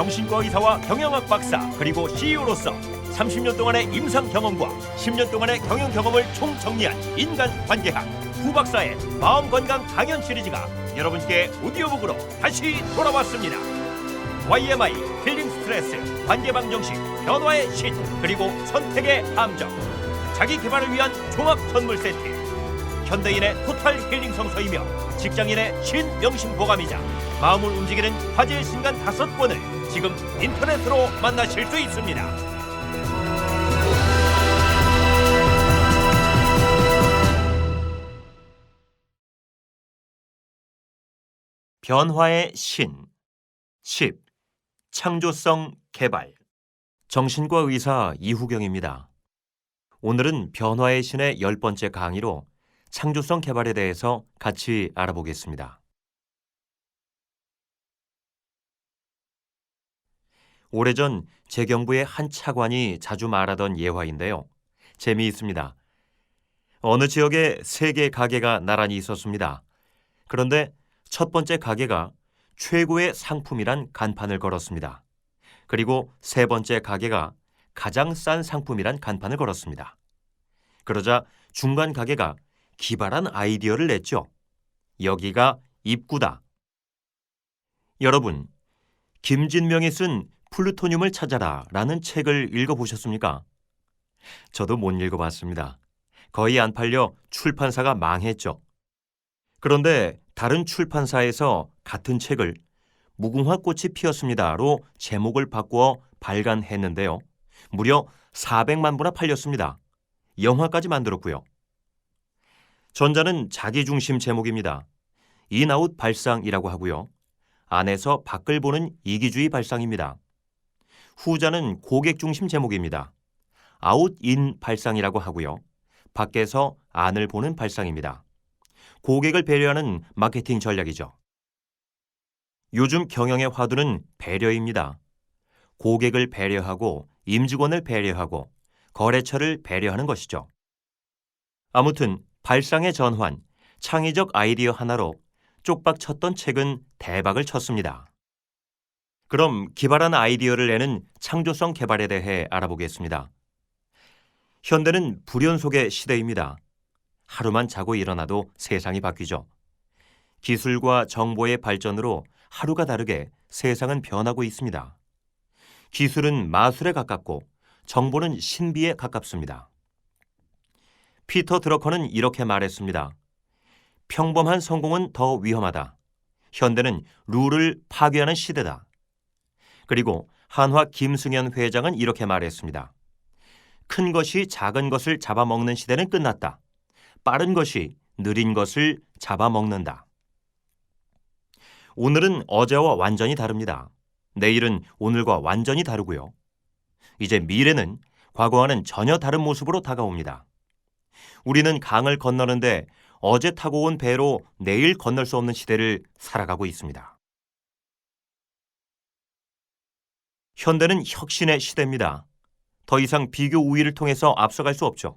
정신과 의사와 경영학 박사 그리고 CEO로서 30년 동안의 임상 경험과 10년 동안의 경영 경험을 총정리한 인간관계학 구 박사의 마음건강 강연 시리즈가 여러분께 오디오북으로 다시 돌아왔습니다. YMI, 힐링 스트레스, 관계방정식, 변화의 신, 그리고 선택의 함정, 자기 개발을 위한 종합 선물 세트, 현대인의 토탈 힐링 성서이며 직장인의 신명심 보감이자 마음을 움직이는 화제의 신간 5권을 지금 인터넷으로 만나실 수 있습니다. 변화의 신 10. 창조성 개발. 정신과 의사 이후경입니다. 오늘은 변화의 신의 10번째 강의로 창조성 개발에 대해서 같이 알아보겠습니다. 오래전 재경부의 한 차관이 자주 말하던 예화인데요. 재미있습니다. 어느 지역에 3개의 가게가 나란히 있었습니다. 그런데 첫 번째 가게가 최고의 상품이란 간판을 걸었습니다. 그리고 3번째 가게가 가장 싼 상품이란 간판을 걸었습니다. 그러자 중간 가게가 기발한 아이디어를 냈죠. 여기가 입구다. 여러분, 김진명이 쓴 플루토늄을 찾아라 라는 책을 읽어보셨습니까? 저도 못 읽어봤습니다. 거의 안 팔려 출판사가 망했죠. 그런데 다른 출판사에서 같은 책을 무궁화 꽃이 피었습니다로 제목을 바꾸어 발간했는데요. 무려 400만 부나 팔렸습니다. 영화까지 만들었고요. 전자는 자기중심 제목입니다. 인아웃 발상이라고 하고요. 안에서 밖을 보는 이기주의 발상입니다. 후자는 고객중심 제목입니다. 아웃인 발상이라고 하고요. 밖에서 안을 보는 발상입니다. 고객을 배려하는 마케팅 전략이죠. 요즘 경영의 화두는 배려입니다. 고객을 배려하고 임직원을 배려하고 거래처를 배려하는 것이죠. 아무튼 발상의 전환, 창의적 아이디어 하나로 쪽박 쳤던 책은 대박을 쳤습니다. 그럼 기발한 아이디어를 내는 창조성 개발에 대해 알아보겠습니다. 현대는 불현 속의 시대입니다. 하루만 자고 일어나도 세상이 바뀌죠. 기술과 정보의 발전으로 하루가 다르게 세상은 변하고 있습니다. 기술은 마술에 가깝고 정보는 신비에 가깝습니다. 피터 드러커는 이렇게 말했습니다. 평범한 성공은 더 위험하다. 현대는 룰을 파괴하는 시대다. 그리고 한화 김승현 회장은 이렇게 말했습니다. 큰 것이 작은 것을 잡아먹는 시대는 끝났다. 빠른 것이 느린 것을 잡아먹는다. 오늘은 어제와 완전히 다릅니다. 내일은 오늘과 완전히 다르고요. 이제 미래는 과거와는 전혀 다른 모습으로 다가옵니다. 우리는 강을 건너는데 어제 타고 온 배로 내일 건널 수 없는 시대를 살아가고 있습니다. 현대는 혁신의 시대입니다. 더 이상 비교 우위를 통해서 앞서갈 수 없죠.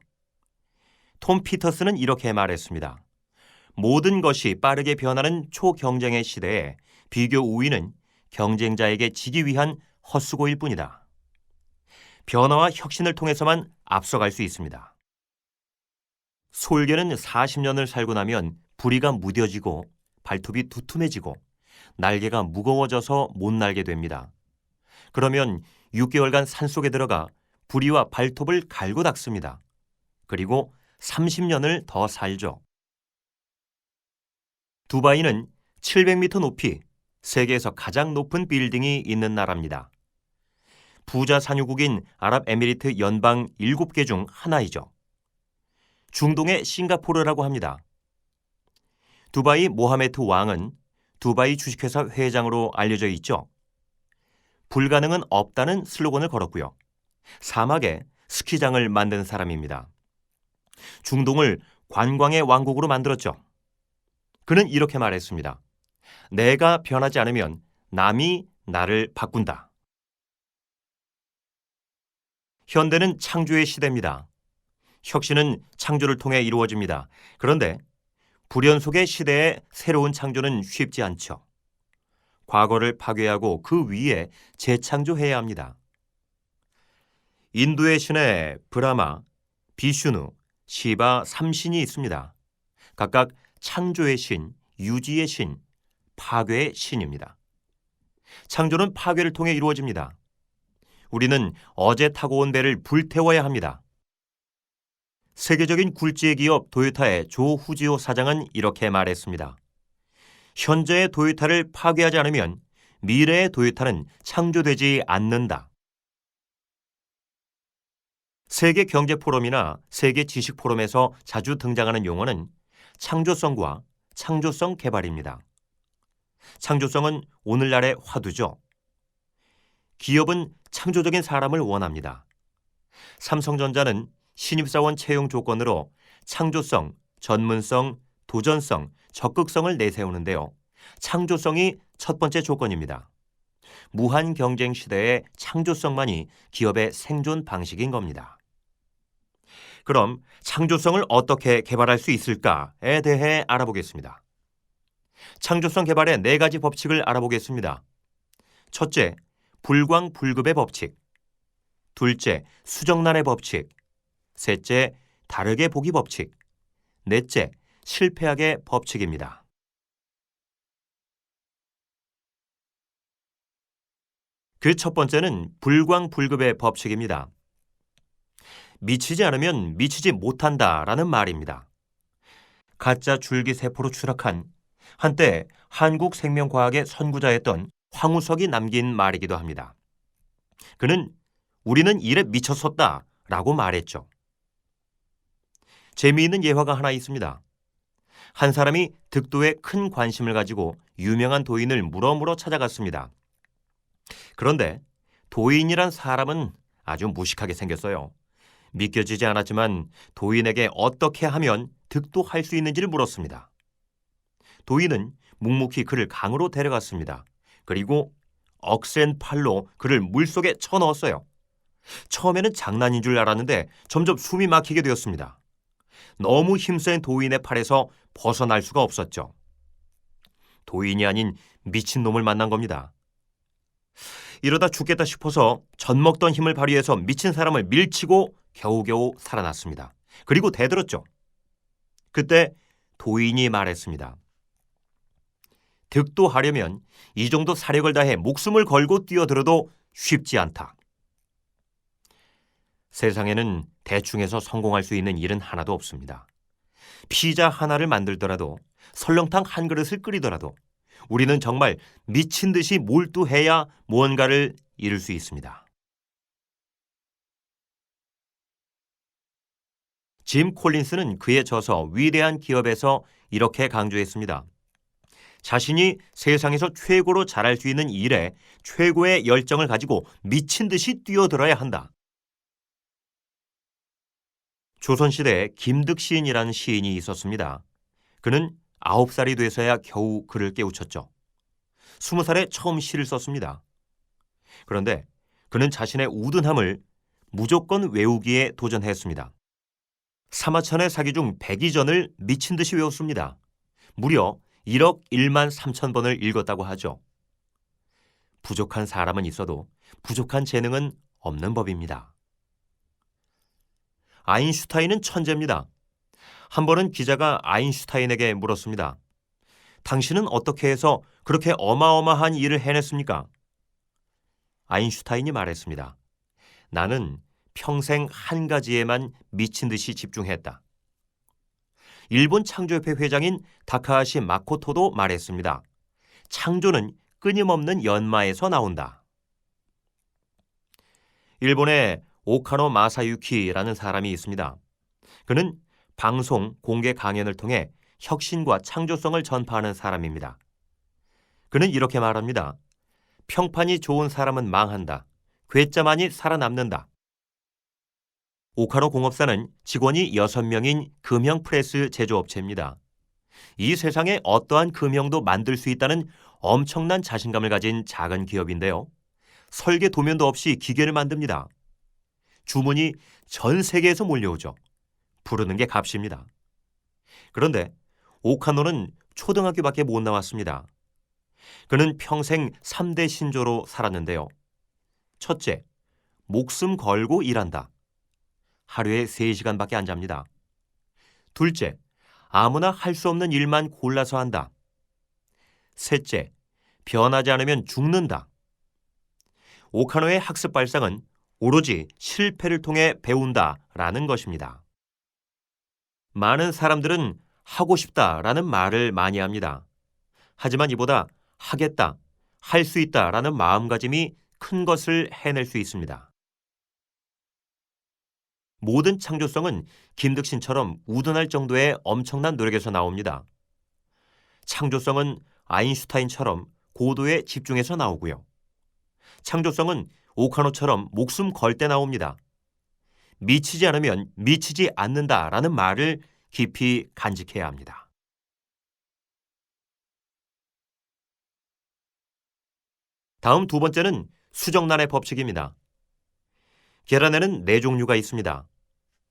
톰 피터스는 이렇게 말했습니다. 모든 것이 빠르게 변하는 초경쟁의 시대에 비교 우위는 경쟁자에게 지기 위한 헛수고일 뿐이다. 변화와 혁신을 통해서만 앞서갈 수 있습니다. 솔개는 40년을 살고 나면 부리가 무뎌지고 발톱이 두툼해지고 날개가 무거워져서 못 날게 됩니다. 그러면 6개월간 산속에 들어가 부리와 발톱을 갈고 닦습니다. 그리고 30년을 더 살죠. 두바이는 700m 높이 세계에서 가장 높은 빌딩이 있는 나라입니다. 부자 산유국인 아랍에미리트 연방 7개 중 하나이죠. 중동의 싱가포르라고 합니다. 두바이 모하메트 왕은 두바이 주식회사 회장으로 알려져 있죠. 불가능은 없다는 슬로건을 걸었고요. 사막에 스키장을 만든 사람입니다. 중동을 관광의 왕국으로 만들었죠. 그는 이렇게 말했습니다. 내가 변하지 않으면 남이 나를 바꾼다. 현대는 창조의 시대입니다. 혁신은 창조를 통해 이루어집니다. 그런데 불현 속의 시대에 새로운 창조는 쉽지 않죠. 과거를 파괴하고 그 위에 재창조해야 합니다. 인도의 신에 브라마, 비슈누, 시바 3신이 있습니다. 각각 창조의 신, 유지의 신, 파괴의 신입니다. 창조는 파괴를 통해 이루어집니다. 우리는 어제 타고 온 배를 불태워야 합니다. 세계적인 굴지의 기업 도요타의 조 후지오 사장은 이렇게 말했습니다. 현재의 도요타를 파괴하지 않으면 미래의 도요타는 창조되지 않는다. 세계 경제 포럼이나 세계 지식 포럼에서 자주 등장하는 용어는 창조성과 창조성 개발입니다. 창조성은 오늘날의 화두죠. 기업은 창조적인 사람을 원합니다. 삼성전자는 신입사원 채용 조건으로 창조성, 전문성, 도전성, 적극성을 내세우는데요. 창조성이 첫 번째 조건입니다. 무한 경쟁 시대의 창조성만이 기업의 생존 방식인 겁니다. 그럼 창조성을 어떻게 개발할 수 있을까에 대해 알아보겠습니다. 창조성 개발의 4가지 법칙을 알아보겠습니다. 첫째, 불광불급의 법칙. 둘째, 수정란의 법칙. 셋째, 다르게 보기 법칙. 넷째, 실패학의 법칙입니다. 그 첫 번째는 불광불급의 법칙입니다. 미치지 않으면 미치지 못한다라는 말입니다. 가짜 줄기세포로 추락한 한때 한국생명과학의 선구자였던 황우석이 남긴 말이기도 합니다. 그는 우리는 일에 미쳤었다 라고 말했죠. 재미있는 예화가 하나 있습니다. 한 사람이 득도에 큰 관심을 가지고 유명한 도인을 물어물어 찾아갔습니다. 그런데 도인이란 사람은 아주 무식하게 생겼어요. 믿겨지지 않았지만 도인에게 어떻게 하면 득도할 수 있는지를 물었습니다. 도인은 묵묵히 그를 강으로 데려갔습니다. 그리고 억센 팔로 그를 물속에 쳐넣었어요. 처음에는 장난인 줄 알았는데 점점 숨이 막히게 되었습니다. 너무 힘센 도인의 팔에서 벗어날 수가 없었죠. 도인이 아닌 미친놈을 만난 겁니다. 이러다 죽겠다 싶어서 젖먹던 힘을 발휘해서 미친 사람을 밀치고 겨우겨우 살아났습니다. 그리고 대들었죠. 그때 도인이 말했습니다. 득도하려면 이 정도 사력을 다해 목숨을 걸고 뛰어들어도 쉽지 않다. 세상에는 대충해서 성공할 수 있는 일은 하나도 없습니다. 피자 하나를 만들더라도 설렁탕 한 그릇을 끓이더라도 우리는 정말 미친 듯이 몰두해야 무언가를 이룰 수 있습니다. 짐 콜린스는 그의 저서 위대한 기업에서 이렇게 강조했습니다. 자신이 세상에서 최고로 잘할 수 있는 일에 최고의 열정을 가지고 미친 듯이 뛰어들어야 한다. 조선시대에 김득시인이라는 시인이 있었습니다. 그는 9살이 돼서야 겨우 글을 깨우쳤죠. 20살에 처음 시를 썼습니다. 그런데 그는 자신의 우둔함을 무조건 외우기에 도전했습니다. 사마천의 사기 중 102전을 미친 듯이 외웠습니다. 무려 1억 1만 3천 번을 읽었다고 하죠. 부족한 사람은 있어도 부족한 재능은 없는 법입니다. 아인슈타인은 천재입니다. 한 번은 기자가 아인슈타인에게 물었습니다. 당신은 어떻게 해서 그렇게 어마어마한 일을 해냈습니까? 아인슈타인이 말했습니다. 나는 평생 한 가지에만 미친 듯이 집중했다. 일본 창조협회 회장인 다카하시 마코토도 말했습니다. 창조는 끊임없는 연마에서 나온다. 일본의 오카노 마사유키라는 사람이 있습니다. 그는 방송, 공개 강연을 통해 혁신과 창조성을 전파하는 사람입니다. 그는 이렇게 말합니다. 평판이 좋은 사람은 망한다. 괴짜만이 살아남는다. 오카노 공업사는 직원이 6명인 금형 프레스 제조업체입니다. 이 세상에 어떠한 금형도 만들 수 있다는 엄청난 자신감을 가진 작은 기업인데요. 설계 도면도 없이 기계를 만듭니다. 주문이 전 세계에서 몰려오죠. 부르는 게 값입니다. 그런데 오카노는 초등학교밖에 못 나왔습니다. 그는 평생 3대 신조로 살았는데요. 첫째, 목숨 걸고 일한다. 하루에 3시간밖에 안 잡니다. 둘째, 아무나 할 수 없는 일만 골라서 한다. 셋째, 변하지 않으면 죽는다. 오카노의 학습 발상은 오로지 실패를 통해 배운다라는 것입니다. 많은 사람들은 하고 싶다라는 말을 많이 합니다. 하지만 이보다 하겠다, 할 수 있다라는 마음가짐이 큰 것을 해낼 수 있습니다. 모든 창조성은 김득신처럼 우둔할 정도의 엄청난 노력에서 나옵니다. 창조성은 아인슈타인처럼 고도에 집중해서 나오고요. 창조성은 오카노처럼 목숨 걸 때 나옵니다. 미치지 않으면 미치지 않는다라는 말을 깊이 간직해야 합니다. 다음 두 번째는 수정란의 법칙입니다. 계란에는 4종류가 있습니다.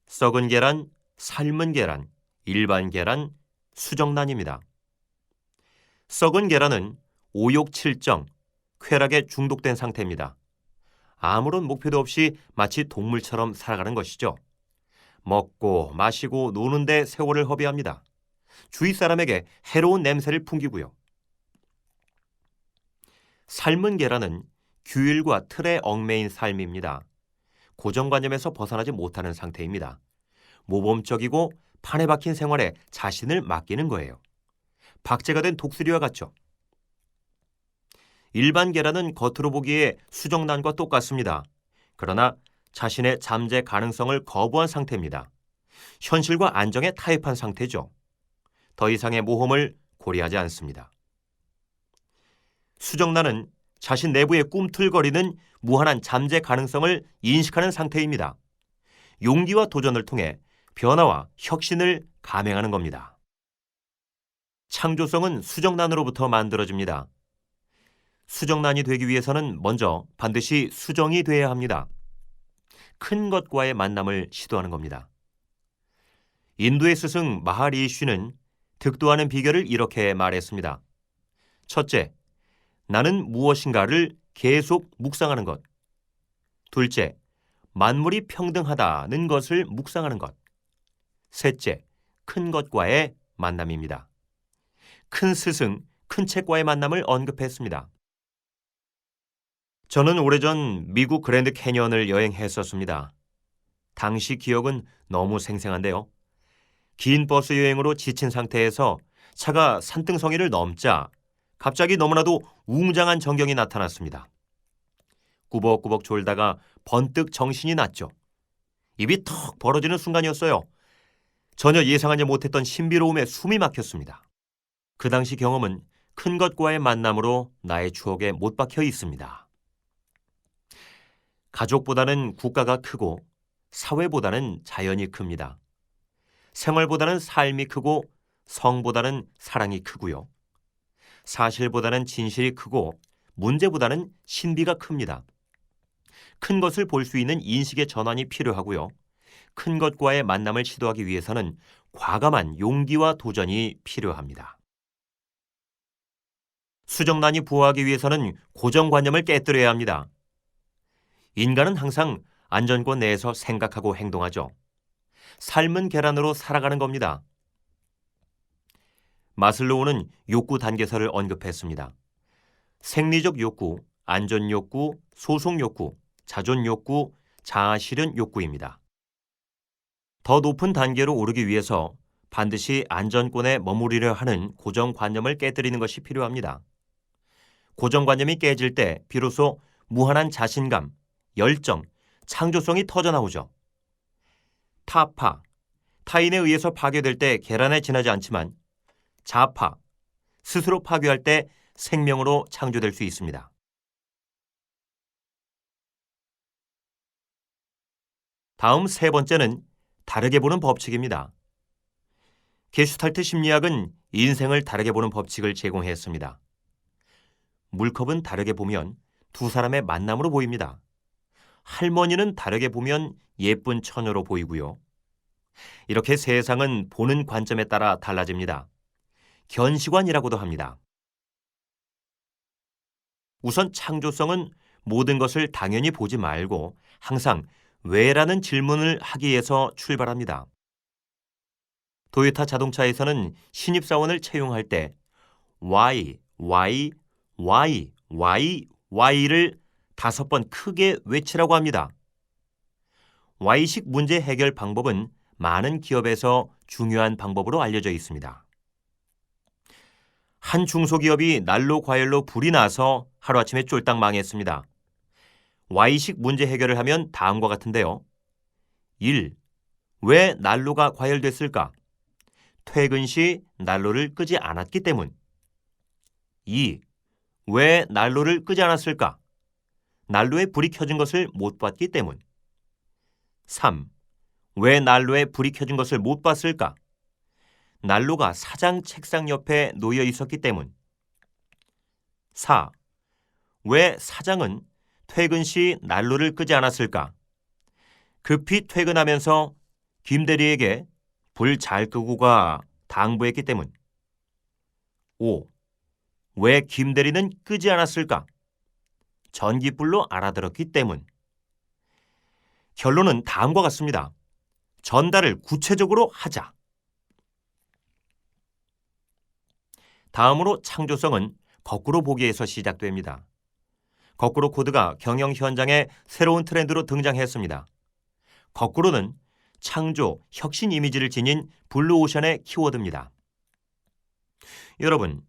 썩은 계란, 삶은 계란, 일반 계란, 수정란입니다. 썩은 계란은 오욕칠정, 쾌락에 중독된 상태입니다. 아무런 목표도 없이 마치 동물처럼 살아가는 것이죠. 먹고 마시고 노는데 세월을 허비합니다. 주위 사람에게 해로운 냄새를 풍기고요. 삶은 계란은 규율과 틀에 얽매인 삶입니다. 고정관념에서 벗어나지 못하는 상태입니다. 모범적이고 판에 박힌 생활에 자신을 맡기는 거예요. 박제가 된 독수리와 같죠. 일반 계란은 겉으로 보기에 수정란과 똑같습니다. 그러나 자신의 잠재 가능성을 거부한 상태입니다. 현실과 안정에 타협한 상태죠. 더 이상의 모험을 고려하지 않습니다. 수정란은 자신 내부에 꿈틀거리는 무한한 잠재 가능성을 인식하는 상태입니다. 용기와 도전을 통해 변화와 혁신을 감행하는 겁니다. 창조성은 수정란으로부터 만들어집니다. 수정란이 되기 위해서는 먼저 반드시 수정이 돼야 합니다. 큰 것과의 만남을 시도하는 겁니다. 인도의 스승 마하리쉬는 득도하는 비결을 이렇게 말했습니다. 첫째, 나는 무엇인가를 계속 묵상하는 것. 둘째, 만물이 평등하다는 것을 묵상하는 것. 셋째, 큰 것과의 만남입니다. 큰 스승, 큰 책과의 만남을 언급했습니다. 저는 오래전 미국 그랜드 캐니언을 여행했었습니다. 당시 기억은 너무 생생한데요. 긴 버스 여행으로 지친 상태에서 차가 산등성이를 넘자 갑자기 너무나도 웅장한 전경이 나타났습니다. 꾸벅꾸벅 졸다가 번뜩 정신이 났죠. 입이 턱 벌어지는 순간이었어요. 전혀 예상하지 못했던 신비로움에 숨이 막혔습니다. 그 당시 경험은 큰 것과의 만남으로 나의 추억에 못 박혀 있습니다. 가족보다는 국가가 크고 사회보다는 자연이 큽니다. 생활보다는 삶이 크고 성보다는 사랑이 크고요. 사실보다는 진실이 크고 문제보다는 신비가 큽니다. 큰 것을 볼 수 있는 인식의 전환이 필요하고요. 큰 것과의 만남을 시도하기 위해서는 과감한 용기와 도전이 필요합니다. 수정란이 부화하기 위해서는 고정관념을 깨뜨려야 합니다. 인간은 항상 안전권 내에서 생각하고 행동하죠. 삶은 계란으로 살아가는 겁니다. 마슬로우는 욕구 단계설을 언급했습니다. 생리적 욕구, 안전 욕구, 소속 욕구, 자존 욕구, 자아 실현 욕구입니다. 더 높은 단계로 오르기 위해서 반드시 안전권에 머무르려 하는 고정관념을 깨뜨리는 것이 필요합니다. 고정관념이 깨질 때 비로소 무한한 자신감, 열정, 창조성이 터져나오죠. 타파, 타인에 의해서 파괴될 때 계란에 지나지 않지만 자파, 스스로 파괴할 때 생명으로 창조될 수 있습니다. 다음 세 번째는 다르게 보는 법칙입니다. 게슈탈트 심리학은 인생을 다르게 보는 법칙을 제공했습니다. 물컵은 다르게 보면 두 사람의 만남으로 보입니다. 할머니는 다르게 보면 예쁜 처녀로 보이고요. 이렇게 세상은 보는 관점에 따라 달라집니다. 견시관이라고도 합니다. 우선 창조성은 모든 것을 당연히 보지 말고 항상 왜라는 질문을 하기 위해서 출발합니다. 도요타 자동차에서는 신입사원을 채용할 때 Why, Why를 5번 크게 외치라고 합니다. Y식 문제 해결 방법은 많은 기업에서 중요한 방법으로 알려져 있습니다. 한 중소기업이 난로 과열로 불이 나서 하루아침에 쫄딱 망했습니다. Y식 문제 해결을 하면 다음과 같은데요. 1. 왜 난로가 과열됐을까? 퇴근 시 난로를 끄지 않았기 때문. 2. 왜 난로를 끄지 않았을까? 난로에 불이 켜진 것을 못 봤기 때문. 3. 왜 난로에 불이 켜진 것을 못 봤을까? 난로가 사장 책상 옆에 놓여 있었기 때문. 4. 왜 사장은 퇴근 시 난로를 끄지 않았을까? 급히 퇴근하면서 김 대리에게 불 잘 끄고 가 당부했기 때문. 5. 왜 김 대리는 끄지 않았을까? 전기불로 알아들었기 때문. 결론은 다음과 같습니다. 전달을 구체적으로 하자. 다음으로 창조성은 거꾸로 보기에서 시작됩니다. 거꾸로 코드가 경영 현장에 새로운 트렌드로 등장했습니다. 거꾸로는 창조, 혁신 이미지를 지닌 블루오션의 키워드입니다. 여러분,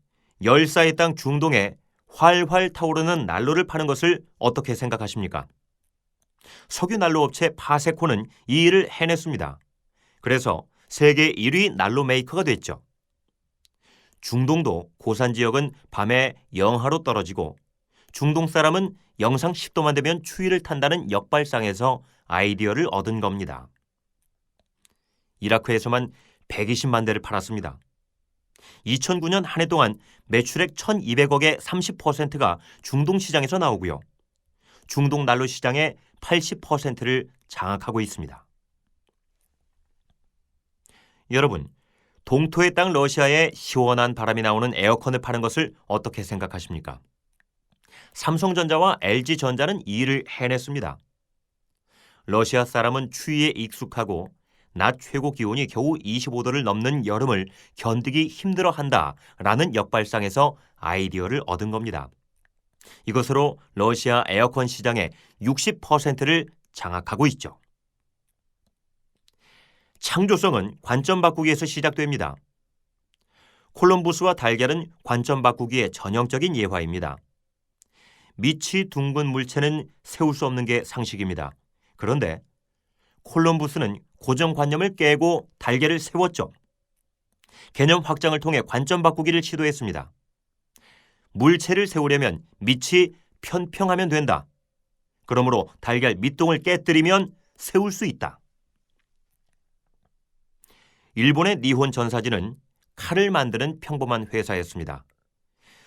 열사의 땅 중동에 활활 타오르는 난로를 파는 것을 어떻게 생각하십니까? 석유 난로 업체 파세코는 이 일을 해냈습니다. 그래서 세계 1위 난로 메이커가 됐죠. 중동도 고산 지역은 밤에 영하로 떨어지고 중동 사람은 영상 10도만 되면 추위를 탄다는 역발상에서 아이디어를 얻은 겁니다. 이라크에서만 120만 대를 팔았습니다. 2009년 한 해 동안 매출액 1,200억의 30%가 중동 시장에서 나오고요. 중동 난로 시장의 80%를 장악하고 있습니다. 여러분, 동토의 땅 러시아에 시원한 바람이 나오는 에어컨을 파는 것을 어떻게 생각하십니까? 삼성전자와 LG전자는 이 일을 해냈습니다. 러시아 사람은 추위에 익숙하고 낮 최고 기온이 겨우 25도를 넘는 여름을 견디기 힘들어한다라는 역발상에서 아이디어를 얻은 겁니다. 이것으로 러시아 에어컨 시장의 60%를 장악하고 있죠. 창조성은 관점 바꾸기에서 시작됩니다. 콜럼부스와 달걀은 관점 바꾸기의 전형적인 예화입니다. 밑이 둥근 물체는 세울 수 없는 게 상식입니다. 그런데 콜럼부스는 고정관념을 깨고 달걀을 세웠죠. 개념 확장을 통해 관점 바꾸기를 시도했습니다. 물체를 세우려면 밑이 편평하면 된다. 그러므로 달걀 밑동을 깨뜨리면 세울 수 있다. 일본의 니혼 전사지는 칼을 만드는 평범한 회사였습니다.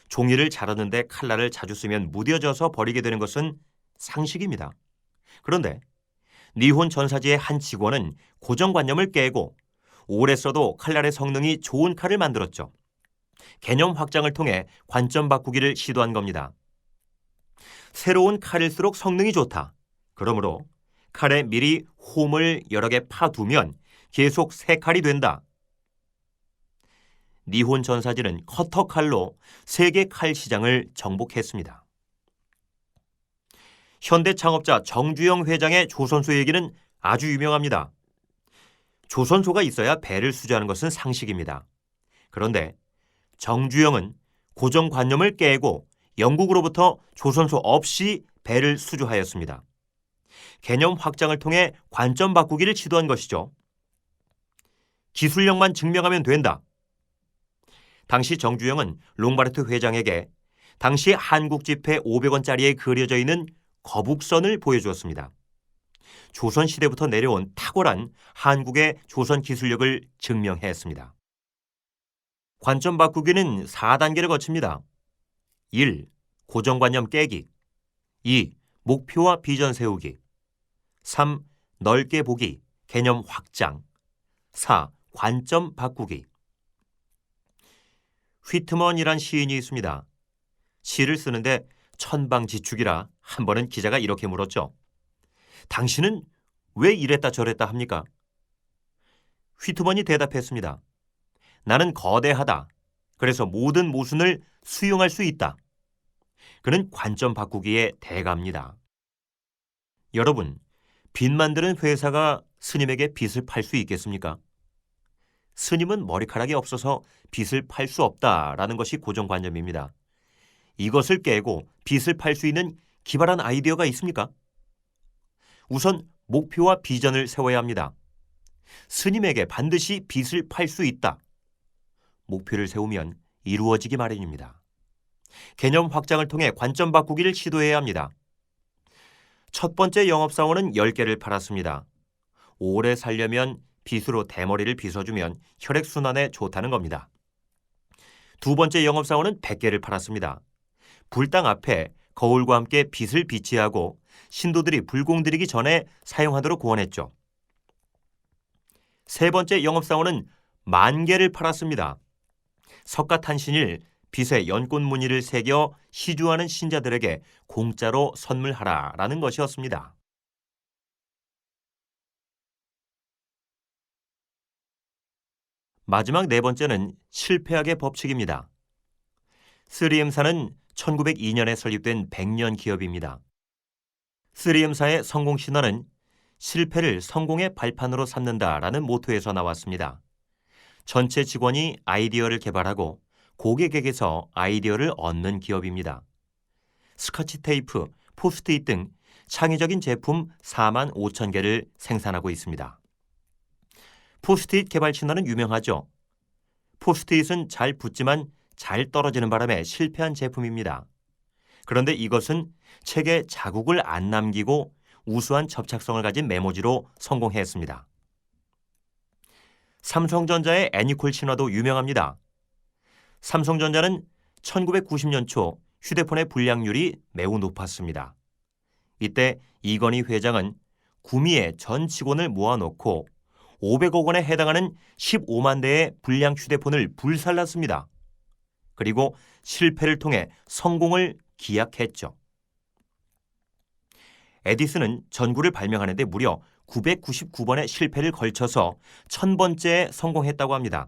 종이를 자르는데 칼날을 자주 쓰면 무뎌져서 버리게 되는 것은 상식입니다. 그런데 니혼 전사지의 한 직원은 고정관념을 깨고 오래 써도 칼날의 성능이 좋은 칼을 만들었죠. 개념 확장을 통해 관점 바꾸기를 시도한 겁니다. 새로운 칼일수록 성능이 좋다. 그러므로 칼에 미리 홈을 여러 개 파두면 계속 새 칼이 된다. 니혼 전사지는 커터 칼로 세계 칼 시장을 정복했습니다. 현대 창업자 정주영 회장의 조선소 얘기는 아주 유명합니다. 조선소가 있어야 배를 수주하는 것은 상식입니다. 그런데 정주영은 고정관념을 깨고 영국으로부터 조선소 없이 배를 수주하였습니다. 개념 확장을 통해 관점 바꾸기를 시도한 것이죠. 기술력만 증명하면 된다. 당시 정주영은 롱바르트 회장에게 당시 한국 지폐 500원짜리에 그려져 있는 거북선을 보여주었습니다. 조선시대부터 내려온 탁월한 한국의 조선 기술력을 증명했습니다. 관점 바꾸기는 4단계를 거칩니다. 1. 고정관념 깨기. 2. 목표와 비전 세우기. 3. 넓게 보기, 개념 확장. 4. 관점 바꾸기. 휘트먼이란 시인이 있습니다. 시를 쓰는데 천방지축이라 한 번은 기자가 이렇게 물었죠. 당신은 왜 이랬다 저랬다 합니까? 휘트먼이 대답했습니다. 나는 거대하다. 그래서 모든 모순을 수용할 수 있다. 그는 관점 바꾸기의 대가입니다. 여러분, 빚 만드는 회사가 스님에게 빚을 팔 수 있겠습니까? 스님은 머리카락이 없어서 빚을 팔 수 없다라는 것이 고정관념입니다. 이것을 깨고 빚을 팔 수 있는 기발한 아이디어가 있습니까? 우선 목표와 비전을 세워야 합니다. 스님에게 반드시 빚을 팔 수 있다. 목표를 세우면 이루어지기 마련입니다. 개념 확장을 통해 관점 바꾸기를 시도해야 합니다. 첫 번째 영업사원은 10개를 팔았습니다. 오래 살려면 빗으로 대머리를 빗어주면 혈액순환에 좋다는 겁니다. 두 번째 영업사원은 100개를 팔았습니다. 불당 앞에 거울과 함께 빗을 비치하고 신도들이 불공들이기 전에 사용하도록 고안했죠. 세 번째 영업사원은 10,000개를 팔았습니다. 석가탄신일 빗에 연꽃 무늬를 새겨 시주하는 신자들에게 공짜로 선물하라라는 것이었습니다. 마지막 네 번째는 실패학의 법칙입니다. 3M사는 1902년에 설립된 100년 기업입니다. 3M사의 성공 신화는 실패를 성공의 발판으로 삼는다라는 모토에서 나왔습니다. 전체 직원이 아이디어를 개발하고 고객에게서 아이디어를 얻는 기업입니다. 스카치 테이프, 포스트잇 등 창의적인 제품 45,000개를 생산하고 있습니다. 포스트잇 개발 신화는 유명하죠. 포스트잇은 잘 붙지만 잘 떨어지는 바람에 실패한 제품입니다. 그런데 이것은 책에 자국을 안 남기고 우수한 접착성을 가진 메모지로 성공했습니다. 삼성전자의 애니콜 신화도 유명합니다. 삼성전자는 1990년 초 휴대폰의 불량률이 매우 높았습니다. 이때 이건희 회장은 구미에 전 직원을 모아놓고 500억 원에 해당하는 15만 대의 불량 휴대폰을 불살랐습니다. 그리고 실패를 통해 성공을 기약했죠. 에디슨은 전구를 발명하는 데 무려 999번의 실패를 걸쳐서 1000번째에 성공했다고 합니다.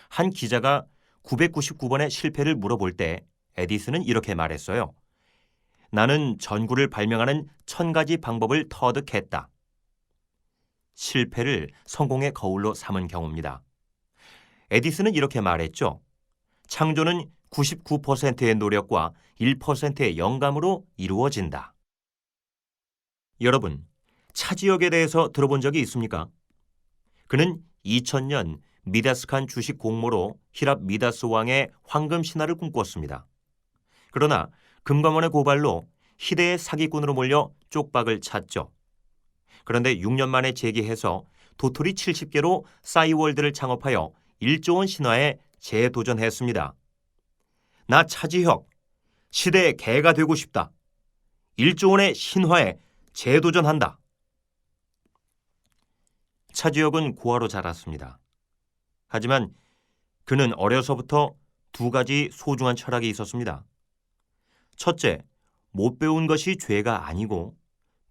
한 기자가 999번의 실패를 물어볼 때 에디슨은 이렇게 말했어요. 나는 전구를 발명하는 1000가지 방법을 터득했다. 실패를 성공의 거울로 삼은 경우입니다. 에디슨은 이렇게 말했죠. 창조는 99%의 노력과 1%의 영감으로 이루어진다. 여러분, 차지혁에 대해서 들어본 적이 있습니까? 그는 2000년 미다스칸 주식 공모로 히랍 미다스 왕의 황금 신화를 꿈꿨습니다. 그러나 금감원의 고발로 희대의 사기꾼으로 몰려 쪽박을 찼죠. 그런데 6년 만에 재기해서 도토리 70개로 싸이월드를 창업하여 1조 원 신화에 재도전했습니다. 나 차지혁, 시대의 개가 되고 싶다. 1조 원의 신화에 재도전한다. 차지혁은 고아로 자랐습니다. 하지만 그는 어려서부터 두 가지 소중한 철학이 있었습니다. 첫째, 못 배운 것이 죄가 아니고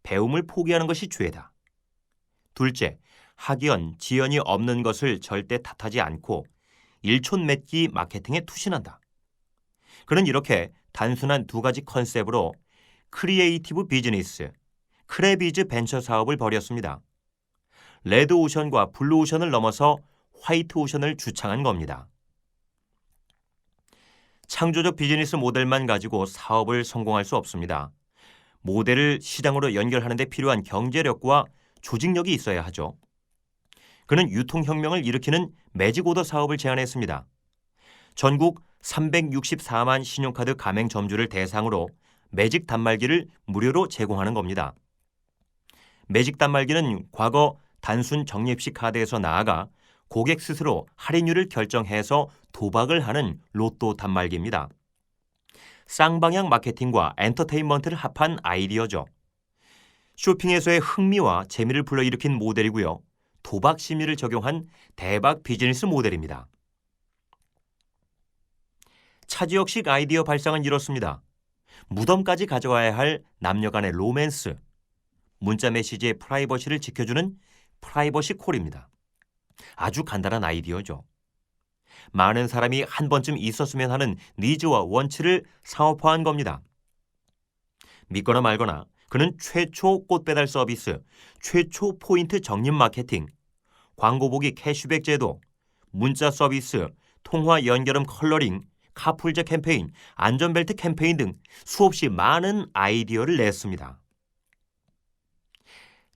배움을 포기하는 것이 죄다. 둘째, 학연, 지연이 없는 것을 절대 탓하지 않고 일촌맺기 마케팅에 투신한다. 그는 이렇게 단순한 두 가지 컨셉으로 크리에이티브 비즈니스, 크레비즈 벤처 사업을 벌였습니다. 레드오션과 블루오션을 넘어서 화이트오션을 주창한 겁니다. 창조적 비즈니스 모델만 가지고 사업을 성공할 수 없습니다. 모델을 시장으로 연결하는 데 필요한 경제력과 조직력이 있어야 하죠. 그는 유통혁명을 일으키는 매직오더 사업을 제안했습니다. 전국 364만 신용카드 가맹점주를 대상으로 매직 단말기를 무료로 제공하는 겁니다. 매직 단말기는 과거 단순 적립식 카드에서 나아가 고객 스스로 할인율을 결정해서 도박을 하는 로또 단말기입니다. 쌍방향 마케팅과 엔터테인먼트를 합한 아이디어죠. 쇼핑에서의 흥미와 재미를 불러일으킨 모델이고요. 도박 심리를 적용한 대박 비즈니스 모델입니다. 차지혁식 아이디어 발상은 이렇습니다. 무덤까지 가져와야 할 남녀 간의 로맨스, 문자 메시지의 프라이버시를 지켜주는 프라이버시 콜입니다. 아주 간단한 아이디어죠. 많은 사람이 한 번쯤 있었으면 하는 니즈와 원치를 상업화한 겁니다. 믿거나 말거나 그는 최초 꽃배달 서비스, 최초 포인트 적립 마케팅, 광고 보기 캐시백 제도, 문자 서비스, 통화 연결음 컬러링, 카풀제 캠페인, 안전벨트 캠페인 등 수없이 많은 아이디어를 냈습니다.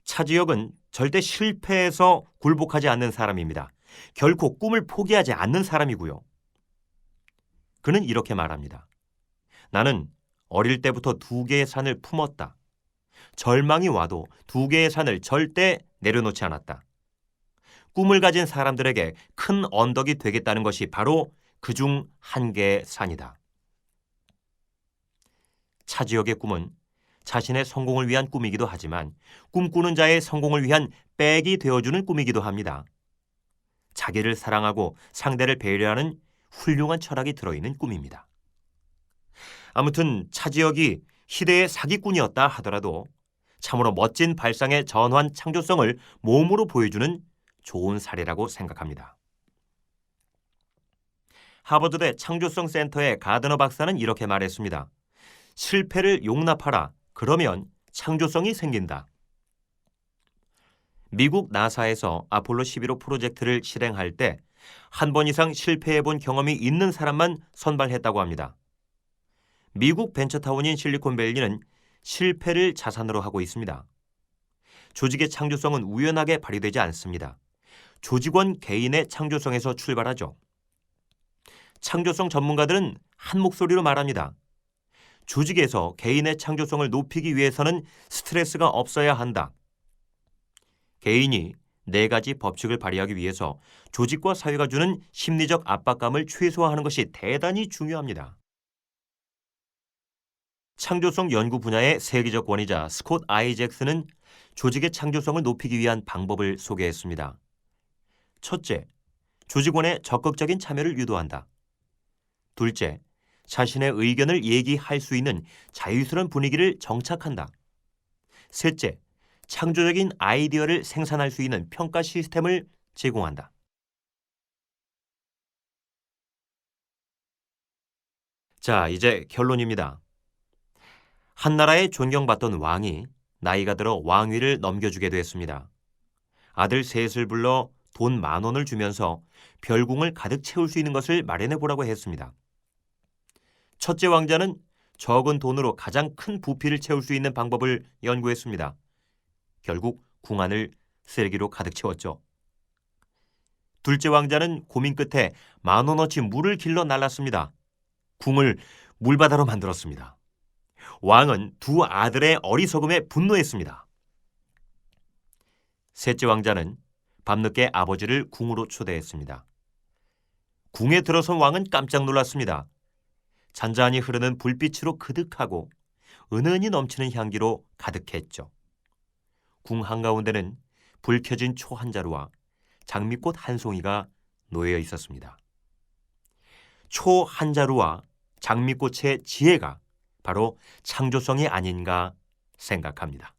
차지혁은 절대 실패해서 굴복하지 않는 사람입니다. 결코 꿈을 포기하지 않는 사람이고요. 그는 이렇게 말합니다. 나는 어릴 때부터 2개의 산을 품었다. 절망이 와도 2개의 산을 절대 내려놓지 않았다. 꿈을 가진 사람들에게 큰 언덕이 되겠다는 것이 바로 그중 1개의 산이다. 차지혁의 꿈은 자신의 성공을 위한 꿈이기도 하지만 꿈꾸는 자의 성공을 위한 백이 되어주는 꿈이기도 합니다. 자기를 사랑하고 상대를 배려하는 훌륭한 철학이 들어있는 꿈입니다. 아무튼 차지혁이 희대의 사기꾼이었다 하더라도 참으로 멋진 발상의 전환 창조성을 몸으로 보여주는 좋은 사례라고 생각합니다. 하버드대 창조성 센터의 가드너 박사는 이렇게 말했습니다. 실패를 용납하라. 그러면 창조성이 생긴다. 미국 나사에서 아폴로 11호 프로젝트를 실행할 때 한 번 이상 실패해본 경험이 있는 사람만 선발했다고 합니다. 미국 벤처타운인 실리콘밸리는 실패를 자산으로 하고 있습니다. 조직의 창조성은 우연하게 발휘되지 않습니다. 조직원 개인의 창조성에서 출발하죠. 창조성 전문가들은 한 목소리로 말합니다. 조직에서 개인의 창조성을 높이기 위해서는 스트레스가 없어야 한다. 개인이 4가지 법칙을 발휘하기 위해서 조직과 사회가 주는 심리적 압박감을 최소화하는 것이 대단히 중요합니다. 창조성 연구 분야의 세계적 권위자 스콧 아이잭스는 조직의 창조성을 높이기 위한 방법을 소개했습니다. 첫째, 조직원의 적극적인 참여를 유도한다. 둘째, 자신의 의견을 얘기할 수 있는 자유스러운 분위기를 정착한다. 셋째, 창조적인 아이디어를 생산할 수 있는 평가 시스템을 제공한다. 자, 이제 결론입니다. 한 나라의 존경받던 왕이 나이가 들어 왕위를 넘겨주게 됐습니다. 아들 셋을 불러 돈 10,000원을 주면서 별궁을 가득 채울 수 있는 것을 마련해 보라고 했습니다. 첫째 왕자는 적은 돈으로 가장 큰 부피를 채울 수 있는 방법을 연구했습니다. 결국 궁 안을 쓰레기로 가득 채웠죠. 둘째 왕자는 고민 끝에 10,000원어치 물을 길러 날랐습니다. 궁을 물바다로 만들었습니다. 왕은 2 아들의 어리석음에 분노했습니다. 셋째 왕자는 밤늦게 아버지를 궁으로 초대했습니다. 궁에 들어선 왕은 깜짝 놀랐습니다. 잔잔히 흐르는 불빛으로 그득하고 은은히 넘치는 향기로 가득했죠. 궁 한가운데는 불 켜진 초 한 자루와 장미꽃 한 송이가 놓여 있었습니다. 초 한 자루와 장미꽃의 지혜가 바로 창조성이 아닌가 생각합니다.